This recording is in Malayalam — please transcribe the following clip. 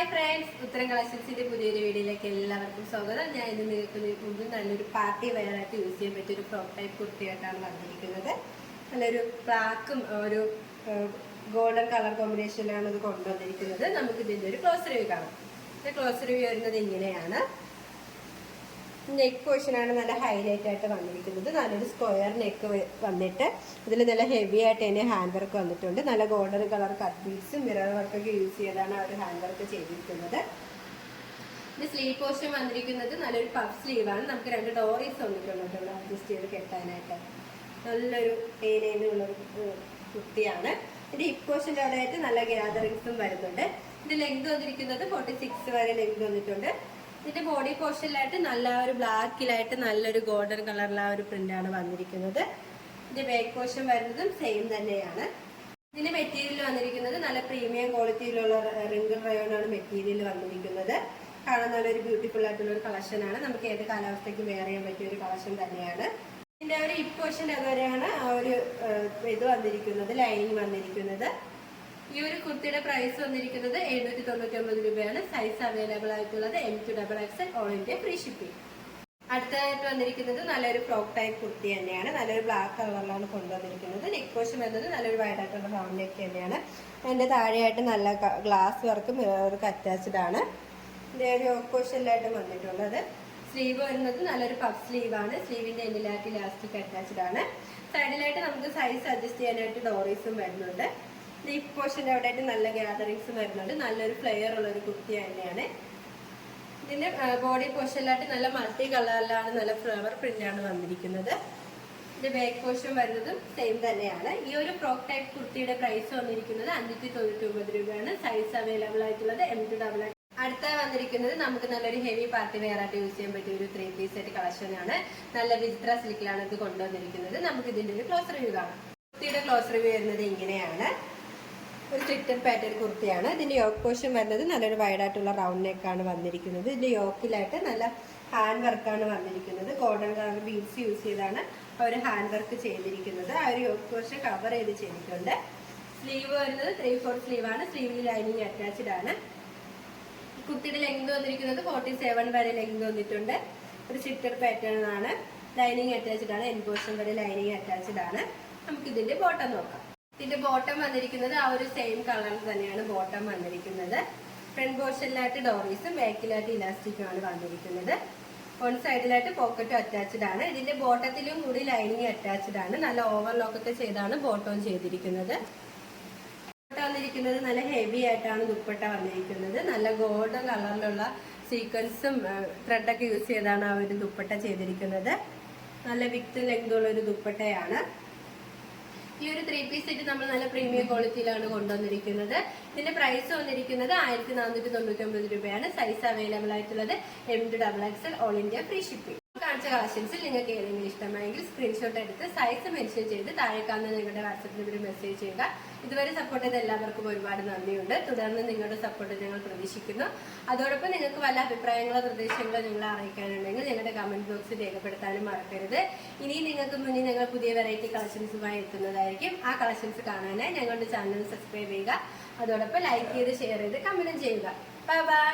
ഹായ് ഫ്രണ്ട്സ്, ഉത്തരം കളക്ഷൻസിന്റെ പുതിയൊരു വീഡിയോയിലേക്ക് എല്ലാവർക്കും സ്വാഗതം. ഞാൻ ഇന്ന് നിങ്ങൾക്ക് മുമ്പ് നല്ലൊരു പാർട്ടി വെയറായിട്ട് യൂസ് ചെയ്യാൻ പറ്റിയ ഒരു ഫ്രോക്ക് ടൈപ്പ് കുർത്തിയായിട്ടാണ് വന്നിരിക്കുന്നത്. നല്ലൊരു ബ്ലാക്കും ഒരു ഗോൾഡൻ കളർ കോമ്പിനേഷനിലാണ് ഇത് കൊണ്ടുവന്നിരിക്കുന്നത്. നമുക്ക് ഇതിന്റെ ഒരു ക്ലോസ് റിവ്യൂ കാണാം. ക്ലോസ് റിവ്യൂ വരുന്നത് ഇങ്ങനെയാണ്. നെക്ക് പോർഷനാണ് നല്ല ഹൈലൈറ്റ് ആയിട്ട് വന്നിരിക്കുന്നത്. നല്ലൊരു സ്ക്വയർ നെക്ക് വന്നിട്ട് ഇതിൽ നല്ല ഹെവി ആയിട്ട് തന്നെ ഹാൻഡ് വർക്ക് വന്നിട്ടുണ്ട്. നല്ല ഗോൾഡൻ കളർ കട്ട് ബീഡ്സും മിറർ വർക്കൊക്കെ യൂസ് ചെയ്താണ് അവർ ഹാൻഡ് വർക്ക് ചെയ്തിരിക്കുന്നത്. ഇത് സ്ലീവ് പോർഷൻ വന്നിരിക്കുന്നത് നല്ലൊരു പഫ് സ്ലീവാണ്. നമുക്ക് 2 ഡോറീസ് വന്നിട്ടുണ്ട് അഡ്ജസ്റ്റ് ചെയ്ത് കെട്ടാനായിട്ട്. നല്ലൊരു ഏരിയയിലുള്ളൊരു കുർത്തിയാണ്. ഇതിന്റെ ഹിപ്പ് പോർഷൻ്റെ അവിടെ ആയിട്ട് നല്ല ഗ്യാതറിങ്സും വരുന്നുണ്ട്. ഇത് ലെങ്ത് വന്നിരിക്കുന്നത് 46 വരെ ലെങ്ത് വന്നിട്ടുണ്ട്. ഇതിന്റെ ബോഡി പോർഷനിലായിട്ട് നല്ല ഒരു ബ്ലാക്കിലായിട്ട് നല്ലൊരു ഗോൾഡൻ കളറിലെ ഒരു പ്രിന്റാണ് വന്നിരിക്കുന്നത്. ഇതിന്റെ ബാക്ക് പോർഷൻ വരുന്നതും സെയിം തന്നെയാണ്. ഇതിന്റെ മെറ്റീരിയൽ വന്നിരിക്കുന്നത് നല്ല പ്രീമിയം ക്വാളിറ്റിയിലുള്ള റിംഗിൾ റയോണാണ് മെറ്റീരിയൽ വന്നിരിക്കുന്നത്. കാണാൻ നല്ലൊരു ബ്യൂട്ടിഫുൾ ആയിട്ടുള്ള ഒരു കളക്ഷനാണ്. നമുക്ക് ഏത് കാലാവസ്ഥയ്ക്ക് വെയർ ചെയ്യാൻ പറ്റിയ ഒരു കളക്ഷൻ തന്നെയാണ്. ഇതിന്റെ ഒരു ഹിപ്പ് പോർഷൻ്റെ അതുവരെയാണ് ആ ഒരു ഇത് വന്നിരിക്കുന്നത്, ലൈനിങ് വന്നിരിക്കുന്നത്. ഈ ഒരു കുർത്തിയുടെ പ്രൈസ് വന്നിരിക്കുന്നത് 799 രൂപയാണ്. സൈസ് അവൈലബിൾ ആയിട്ടുള്ളത് M2XXL all India free shipping. അടുത്തതായിട്ട് വന്നിരിക്കുന്നത് നല്ലൊരു ഫ്രോക്ക് ടൈപ്പ് കുർത്തി തന്നെയാണ്. നല്ലൊരു ബ്ലാക്ക് കളറിലാണ് കൊണ്ടുവന്നിരിക്കുന്നത്. നെക്ക് പോർഷൻ വരുന്നത് നല്ലൊരു വൈഡ് ആയിട്ടുള്ള റൗണ്ട് നെക്ക് തന്നെയാണ്. അതിന്റെ താഴെയായിട്ട് നല്ല ഗ്ലാസ് വർക്കും മിറർക്ക് അറ്റാച്ച്ഡ് ആണ്. ഇതിന്റെ ഒരു യോക്ക് പോർഷനിലായിട്ട് വന്നിട്ടുള്ളത്. സ്ലീവ് വരുന്നത് നല്ലൊരു പഫ് സ്ലീവാണ്. സ്ലീവിന്റെ എൻഡിലായിട്ട് ഇലാസ്റ്റിക് അറ്റാച്ച്ഡ് ആണ്. സൈഡിലായിട്ട് നമുക്ക് സൈസ് അഡ്ജസ്റ്റ് ചെയ്യാനായിട്ട് ഡോറീസും വരുന്നുണ്ട്. ഹിപ്പ് പോർഷൻ്റെ അവിടെ ആയിട്ട് നല്ല ഗ്യാതറിങ്സും വരുന്നുണ്ട്. നല്ലൊരു ഫ്ലെയർ ഉള്ള ഒരു കുർത്തി തന്നെയാണ്. ഇതിന്റെ ബോഡി പോർഷനിലായിട്ട് നല്ല മൾട്ടി കളറിലാണ് നല്ല ഫ്ലവർ പ്രിന്റാണ് വന്നിരിക്കുന്നത്. ഇതിന്റെ ബാക്ക് പോർഷൻ വരുന്നതും സെയിം തന്നെയാണ്. ഈ ഒരു ഫ്രോക്ക് ടൈപ്പ് കുർത്തിയുടെ പ്രൈസ് വന്നിരിക്കുന്നത് 599 രൂപയാണ്. സൈസ് അവൈലബിൾ ആയിട്ടുള്ളത് M2XXL. അടുത്ത വന്നിരിക്കുന്നത് നമുക്ക് നല്ലൊരു ഹെവി പാർട്ടി വെയർ ആയിട്ട് യൂസ് ചെയ്യാൻ പറ്റിയ ഒരു 3 പീസ് സെറ്റ് കളക്ഷനാണ്. നല്ല വിചിത്ര സിൽക്കിലാണ് ഇത് കൊണ്ടുവന്നിരിക്കുന്നത്. നമുക്ക് ഇതിന്റെ ഒരു ക്ലോസ് റിവ്യൂ കാണാം. കുർത്തിയുടെ ക്ലോസ് റിവ്യൂ വരുന്നത് ഇങ്ങനെയാണ്. ഒരു സ്ട്രിക്റ്റഡ് പാറ്റേൺ കുർത്തിയാണ്. ഇതിന്റെ യോക്ക് പോർഷൻ വരുന്നത് നല്ലൊരു വൈഡ് ആയിട്ടുള്ള റൗണ്ട് നെക്കാണ് വന്നിരിക്കുന്നത്. ഇതിന്റെ യോക്കിലായിട്ട് നല്ല ഹാൻഡ് വർക്കാണ് വന്നിരിക്കുന്നത്. ഗോൾഡൻ കളർ ബീഡ്സ് യൂസ് ചെയ്താണ് അവർ ഹാൻഡ് വർക്ക് ചെയ്തിരിക്കുന്നത്. ആ ഒരു യോക്ക് പോർഷൻ കവർ ചെയ്ത് ചെയ്തിട്ടുണ്ട്. സ്ലീവ് വരുന്നത് 3/4 സ്ലീവാണ്. സ്ലീവിൽ ലൈനിങ് അറ്റാച്ച്ഡ് ആണ്. കുർത്തിയുടെ ലെങ്ത് വന്നിരിക്കുന്നത് 47 വരെ ലെങ്ത് വന്നിട്ടുണ്ട്. ഒരു സ്ട്രിക്റ്റഡ് പാറ്റേൺ ആണ്. ലൈനിങ് അറ്റാച്ച്ഡ് ആണ്. എൻഡ് പോർഷൻ വരെ ലൈനിങ് അറ്റാച്ച്ഡ് ആണ്. നമുക്ക് ഇതിന്റെ ബോട്ടം നോക്കാം. ഇതിന്റെ ബോട്ടം വന്നിരിക്കുന്നത് ആ ഒരു സെയിം കളറിൽ തന്നെയാണ് ബോട്ടം വന്നിരിക്കുന്നത്. ഫ്രണ്ട് പോർഷനിലായിട്ട് ഡോറീസും ബാക്കിലായിട്ട് ഇലാസ്റ്റിക്കും ആണ് വന്നിരിക്കുന്നത്. വൺ സൈഡിലായിട്ട് പോക്കറ്റും അറ്റാച്ച്ഡ് ആണ്. ഇതിന്റെ ബോട്ടത്തിലും കൂടി ലൈനിങ് അറ്റാച്ച്ഡ് ആണ്. നല്ല ഓവർലോക്ക് ഒക്കെ ചെയ്താണ് ബോട്ടം ചെയ്തിരിക്കുന്നത്. ദുപ്പട്ട വന്നിരിക്കുന്നത് നല്ല ഹെവി ആയിട്ടാണ് ദുപ്പട്ട വന്നിരിക്കുന്നത്. നല്ല ഗോൾഡൻ കളറിലുള്ള സീക്വൻസും ത്രെഡൊക്കെ യൂസ് ചെയ്താണ് ആ ഒരു ദുപ്പട്ട ചെയ്തിരിക്കുന്നത്. നല്ല വിത്ത് ലെങ്ത് ഉള്ള ഒരു ദുപ്പട്ടയാണ്. ഈ ഒരു 3 പീസ് സെറ്റ് നമ്മൾ നല്ല പ്രീമിയം ക്വാളിറ്റിയിലാണ് കൊണ്ടുവന്നിരിക്കുന്നത്. ഇതിന്റെ പ്രൈസ് വന്നിരിക്കുന്നത് 1499 രൂപയാണ്. സൈസ് അവൈലബിൾ ആയിട്ടുള്ളത് M2XXL all India free shipping. കാണിച്ച കളക്ഷൻസിൽ നിങ്ങൾക്ക് ഏതെങ്കിലും ഇഷ്ടമായെങ്കിൽ സ്ക്രീൻഷോട്ട് എടുത്ത് സൈസ് മെൻഷൻ ചെയ്ത് താഴെ കാണുന്ന നിങ്ങളുടെ വാട്സപ്പ് നമ്പറിൽ മെസ്സേജ് ചെയ്യുക. ഇതുവരെ സപ്പോർട്ട് ചെയ്ത എല്ലാവർക്കും ഒരുപാട് നന്ദിയുണ്ട്. തുടർന്ന് നിങ്ങളുടെ സപ്പോർട്ട് ഞങ്ങൾ പ്രതീക്ഷിക്കുന്നു. അതോടൊപ്പം നിങ്ങൾക്ക് വല്ല അഭിപ്രായങ്ങളോ നിർദ്ദേശങ്ങളോ നിങ്ങളെ അറിയിക്കാനുണ്ടെങ്കിൽ ഞങ്ങളുടെ കമന്റ് ബോക്സിൽ രേഖപ്പെടുത്താനും മറക്കരുത്. ഇനിയും നിങ്ങൾക്ക് മുന്നിൽ ഞങ്ങൾ പുതിയ വെറൈറ്റി കളക്ഷൻസുമായി എത്തുന്നതായിരിക്കും. ആ കളക്ഷൻസ് കാണാനായി ഞങ്ങളുടെ ചാനൽ സബ്സ്ക്രൈബ് ചെയ്യുക. അതോടൊപ്പം ലൈക്ക് ചെയ്ത് ഷെയർ ചെയ്ത് കമന്റും ചെയ്യുക. Bye bye.